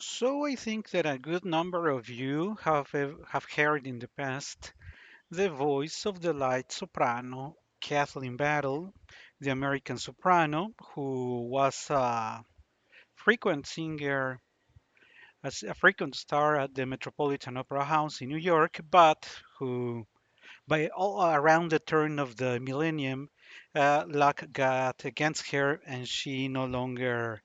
So I think that a good number of you have heard in the past the voice of the light soprano Kathleen Battle, the American soprano who was a frequent singer, as a frequent star at the Metropolitan Opera House in New York, but who by all around the turn of the millennium, luck got against her and she no longer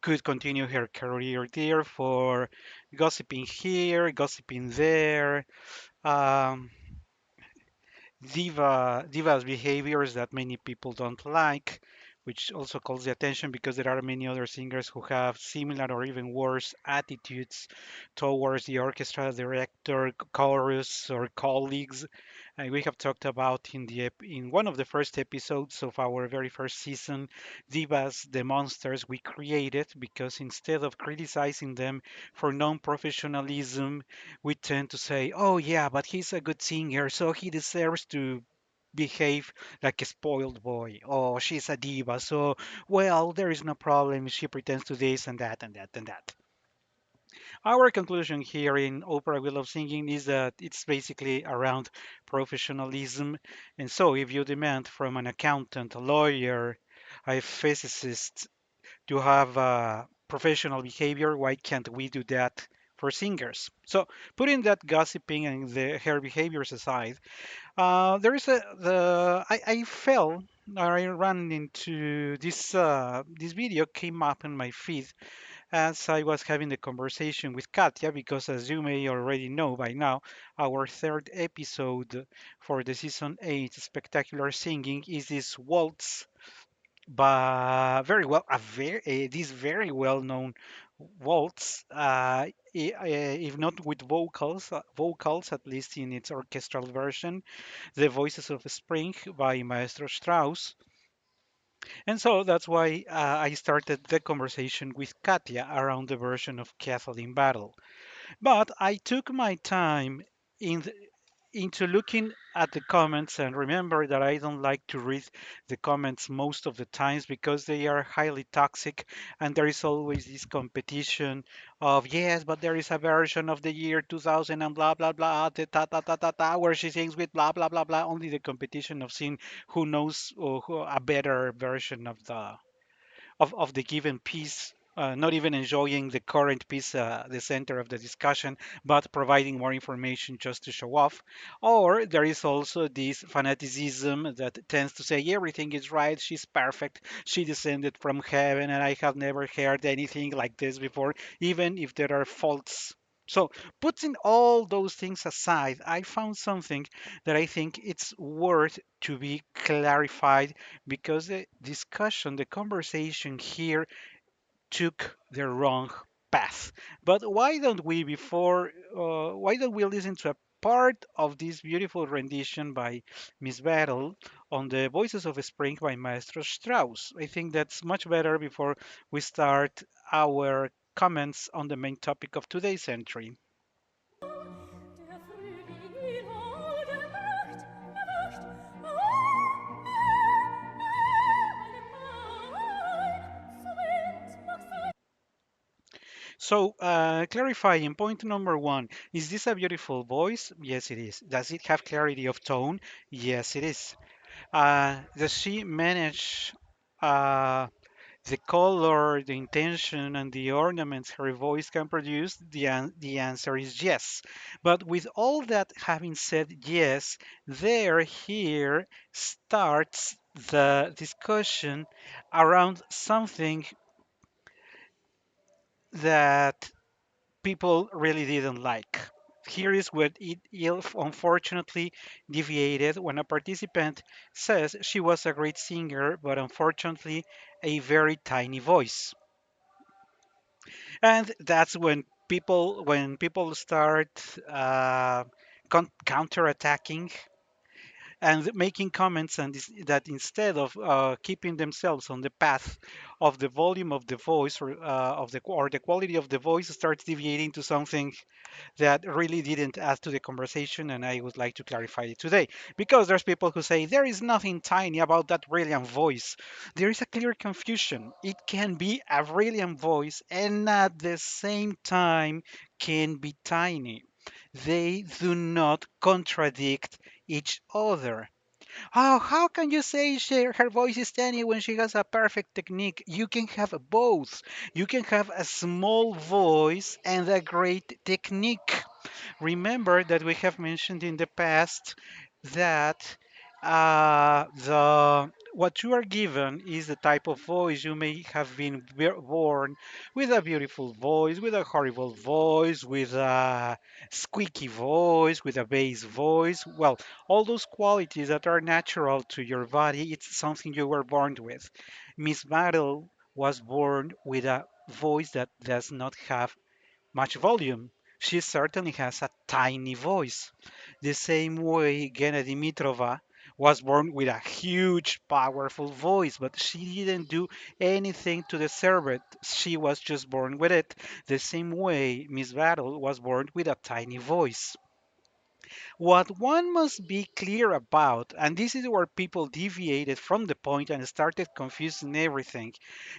could continue her career there for gossiping here, gossiping there, um, divas behaviors that many people don't like, which also calls the attention because there are many other singers who have similar or even worse attitudes towards the orchestra director, chorus, or colleagues. And we have talked about in one of the first episodes of our very first season, divas, the monsters we created, because instead of criticizing them for non-professionalism, we tend to say, oh, yeah, but he's a good singer, so he deserves to behave like a spoiled boy. Oh, she's a diva, so, well, there is no problem. She pretends to this and that and that and that. Our conclusion here in Opera We Love Singing is that it's basically around professionalism. And so, if you demand from an accountant, a lawyer, a physicist, to have professional behavior, why can't we do that for singers? So, putting that gossiping and her behaviors aside, there is I fell. I ran into this video came up in my feed as I was having the conversation with Katya, because as you may already know by now, our third episode for the season 8 spectacular singing is this waltz, but this very well known waltz, if not with vocals at least in its orchestral version, The Voices of Spring by Maestro Strauss. And so that's why I started the conversation with Katya around the version of Kathleen Battle. But I took my time in into looking at the comments, and remember that I don't like to read the comments most of the times because they are highly toxic, and there is always this competition of, yes, but there is a version of the year 2000 and blah blah blah ta ta ta ta ta where she sings with blah blah blah blah, only the competition of seeing who knows a better version of the given piece, not even enjoying the current piece, the center of the discussion, but providing more information just to show off. Or there is also this fanaticism that tends to say everything is right, she's perfect, she descended from heaven, and I have never heard anything like this before, even if there are faults. So, putting all those things aside, I found something that I think it's worth to be clarified, because the discussion, the conversation here took the wrong path. But why don't we listen to a part of this beautiful rendition by Miss Battle on the Voices of Spring by Maestro Strauss? I think that's much better before we start our comments on the main topic of today's entry. Der Frühling Nacht, oh, allemal, so wind mag sein. So, clarifying point number one, is this a beautiful voice? Yes, it is. Does it have clarity of tone? Yes, it is. Does she manage uh, the color, the intention, and the ornaments her voice can produce? The answer is yes. But with all that having said yes, here starts the discussion around something that people really didn't like. Here is where it unfortunately deviated when a participant says she was a great singer, but unfortunately a very tiny voice. And that's when people start counterattacking. and making comments and that instead of keeping themselves on the path of the volume of the voice or the quality of the voice starts deviating to something that really didn't add to the conversation, and I would like to clarify it today. Because there's people who say there is nothing tiny about that brilliant voice. There is a clear confusion. It can be a brilliant voice and at the same time can be tiny. They do not contradict each other. Oh, how can you say her voice is tiny when she has a perfect technique? You can have both. You can have a small voice and a great technique. Remember that we have mentioned in the past that the what you are given is the type of voice. You may have been born with a beautiful voice, with a horrible voice, with a squeaky voice, with a bass voice. Well, all those qualities that are natural to your body, it's something you were born with. Miss Battle was born with a voice that does not have much volume. She certainly has a tiny voice. The same way Gena Dimitrova was born with a huge, powerful voice, but she didn't do anything to deserve it. She was just born with it. The same way Miss Battle was born with a tiny voice. What one must be clear about, and this is where people deviated from the point and started confusing everything,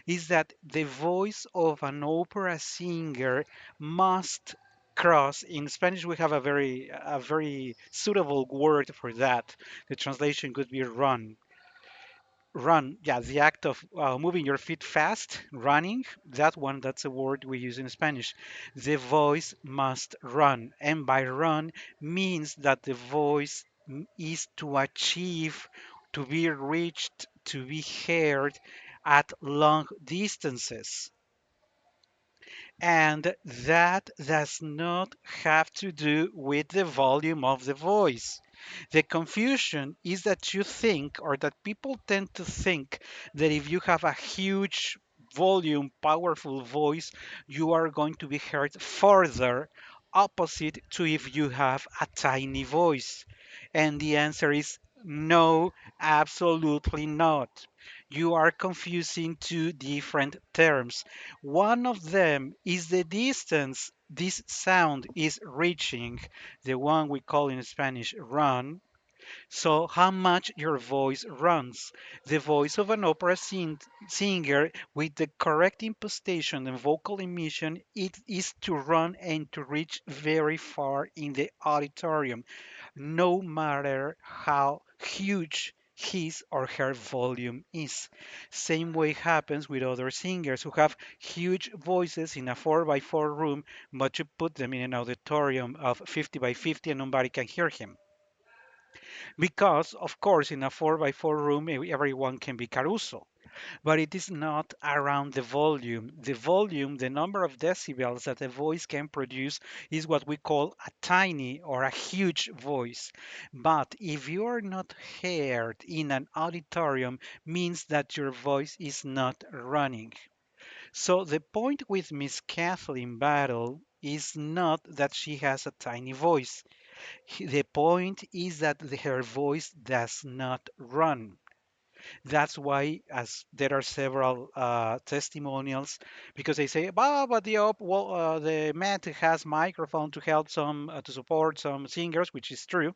is that the voice of an opera singer must cross. In Spanish, we have a very suitable word for that. The translation could be run. Run, yeah, the act of moving your feet fast, running, that one, that's a word we use in Spanish. The voice must run, and by run means that the voice is to achieve, to be reached, to be heard at long distances. And that does not have to do with the volume of the voice. The confusion is that you think, or that people tend to think, that if you have a huge volume, powerful voice, you are going to be heard further, opposite to if you have a tiny voice. And the answer is no, absolutely not. You are confusing two different terms. One of them is the distance this sound is reaching, the one we call in Spanish run. So, how much your voice runs. The voice of an opera singer with the correct impostation and vocal emission, it is to run and to reach very far in the auditorium, no matter how huge his or her volume is. Same way happens with other singers who have huge voices in a 4 by 4 room, but you put them in an auditorium of 50 by 50 and nobody can hear him. Because, of course, in a 4 by 4 room, everyone can be Caruso, but it is not around the volume. The volume, the number of decibels that a voice can produce, is what we call a tiny or a huge voice. But if you are not heard in an auditorium, means that your voice is not running. So the point with Miss Kathleen Battle is not that she has a tiny voice. The point is that her voice does not run. That's why, as there are several testimonials, because they say, but the Met has microphone to help some to support some singers, which is true.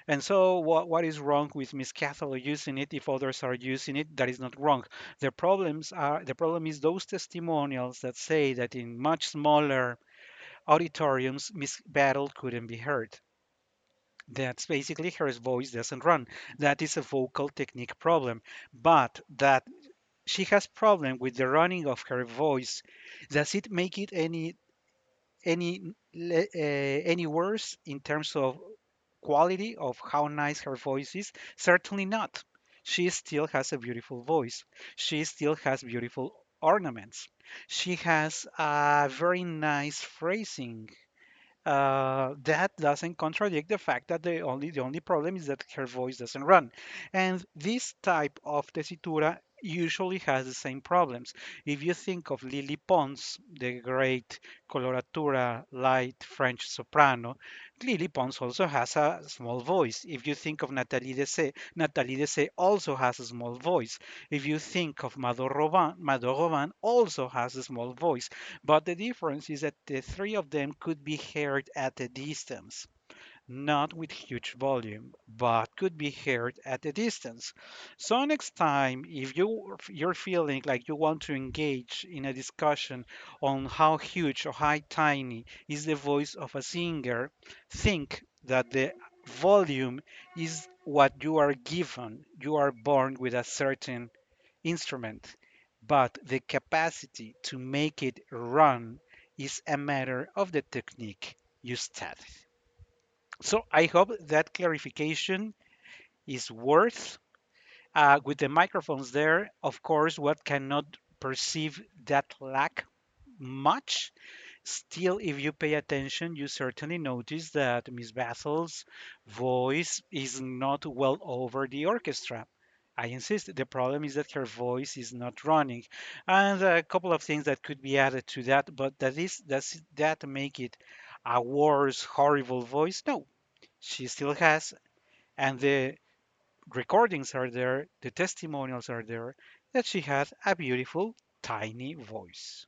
And so, what is wrong with Miss Catholic using it if others are using it? That is not wrong. The problem is those testimonials that say that in much smaller auditoriums, Miss Battle couldn't be heard. That's basically her voice doesn't run. That is a vocal technique problem. But that she has problem with the running of her voice, does it make it any worse in terms of quality of how nice her voice is? Certainly not. She still has a beautiful voice. She still has beautiful ornaments. She has a very nice phrasing. That doesn't contradict the fact that the only problem is that her voice doesn't run. And this type of tessitura usually has the same problems. If you think of Lily Pons, the great coloratura light French soprano, Lily Pons also has a small voice. If you think of Nathalie Dessay also has a small voice. If you think of Mado Robin also has a small voice. But the difference is that the three of them could be heard at a distance, not with huge volume, but could be heard at a distance. So next time, if you're feeling like you want to engage in a discussion on how huge or how tiny is the voice of a singer, think that the volume is what you are given. You are born with a certain instrument, but the capacity to make it run is a matter of the technique you study. So I hope that clarification is worth. With the microphones there, of course, what cannot perceive that lack much. Still, if you pay attention, you certainly notice that Miss Bassel's voice is not well over the orchestra. I insist, the problem is that her voice is not running. And a couple of things that could be added to that, but does that make it a worse, horrible voice? No, she still has, and the recordings are there, the testimonials are there, that she has a beautiful, tiny voice.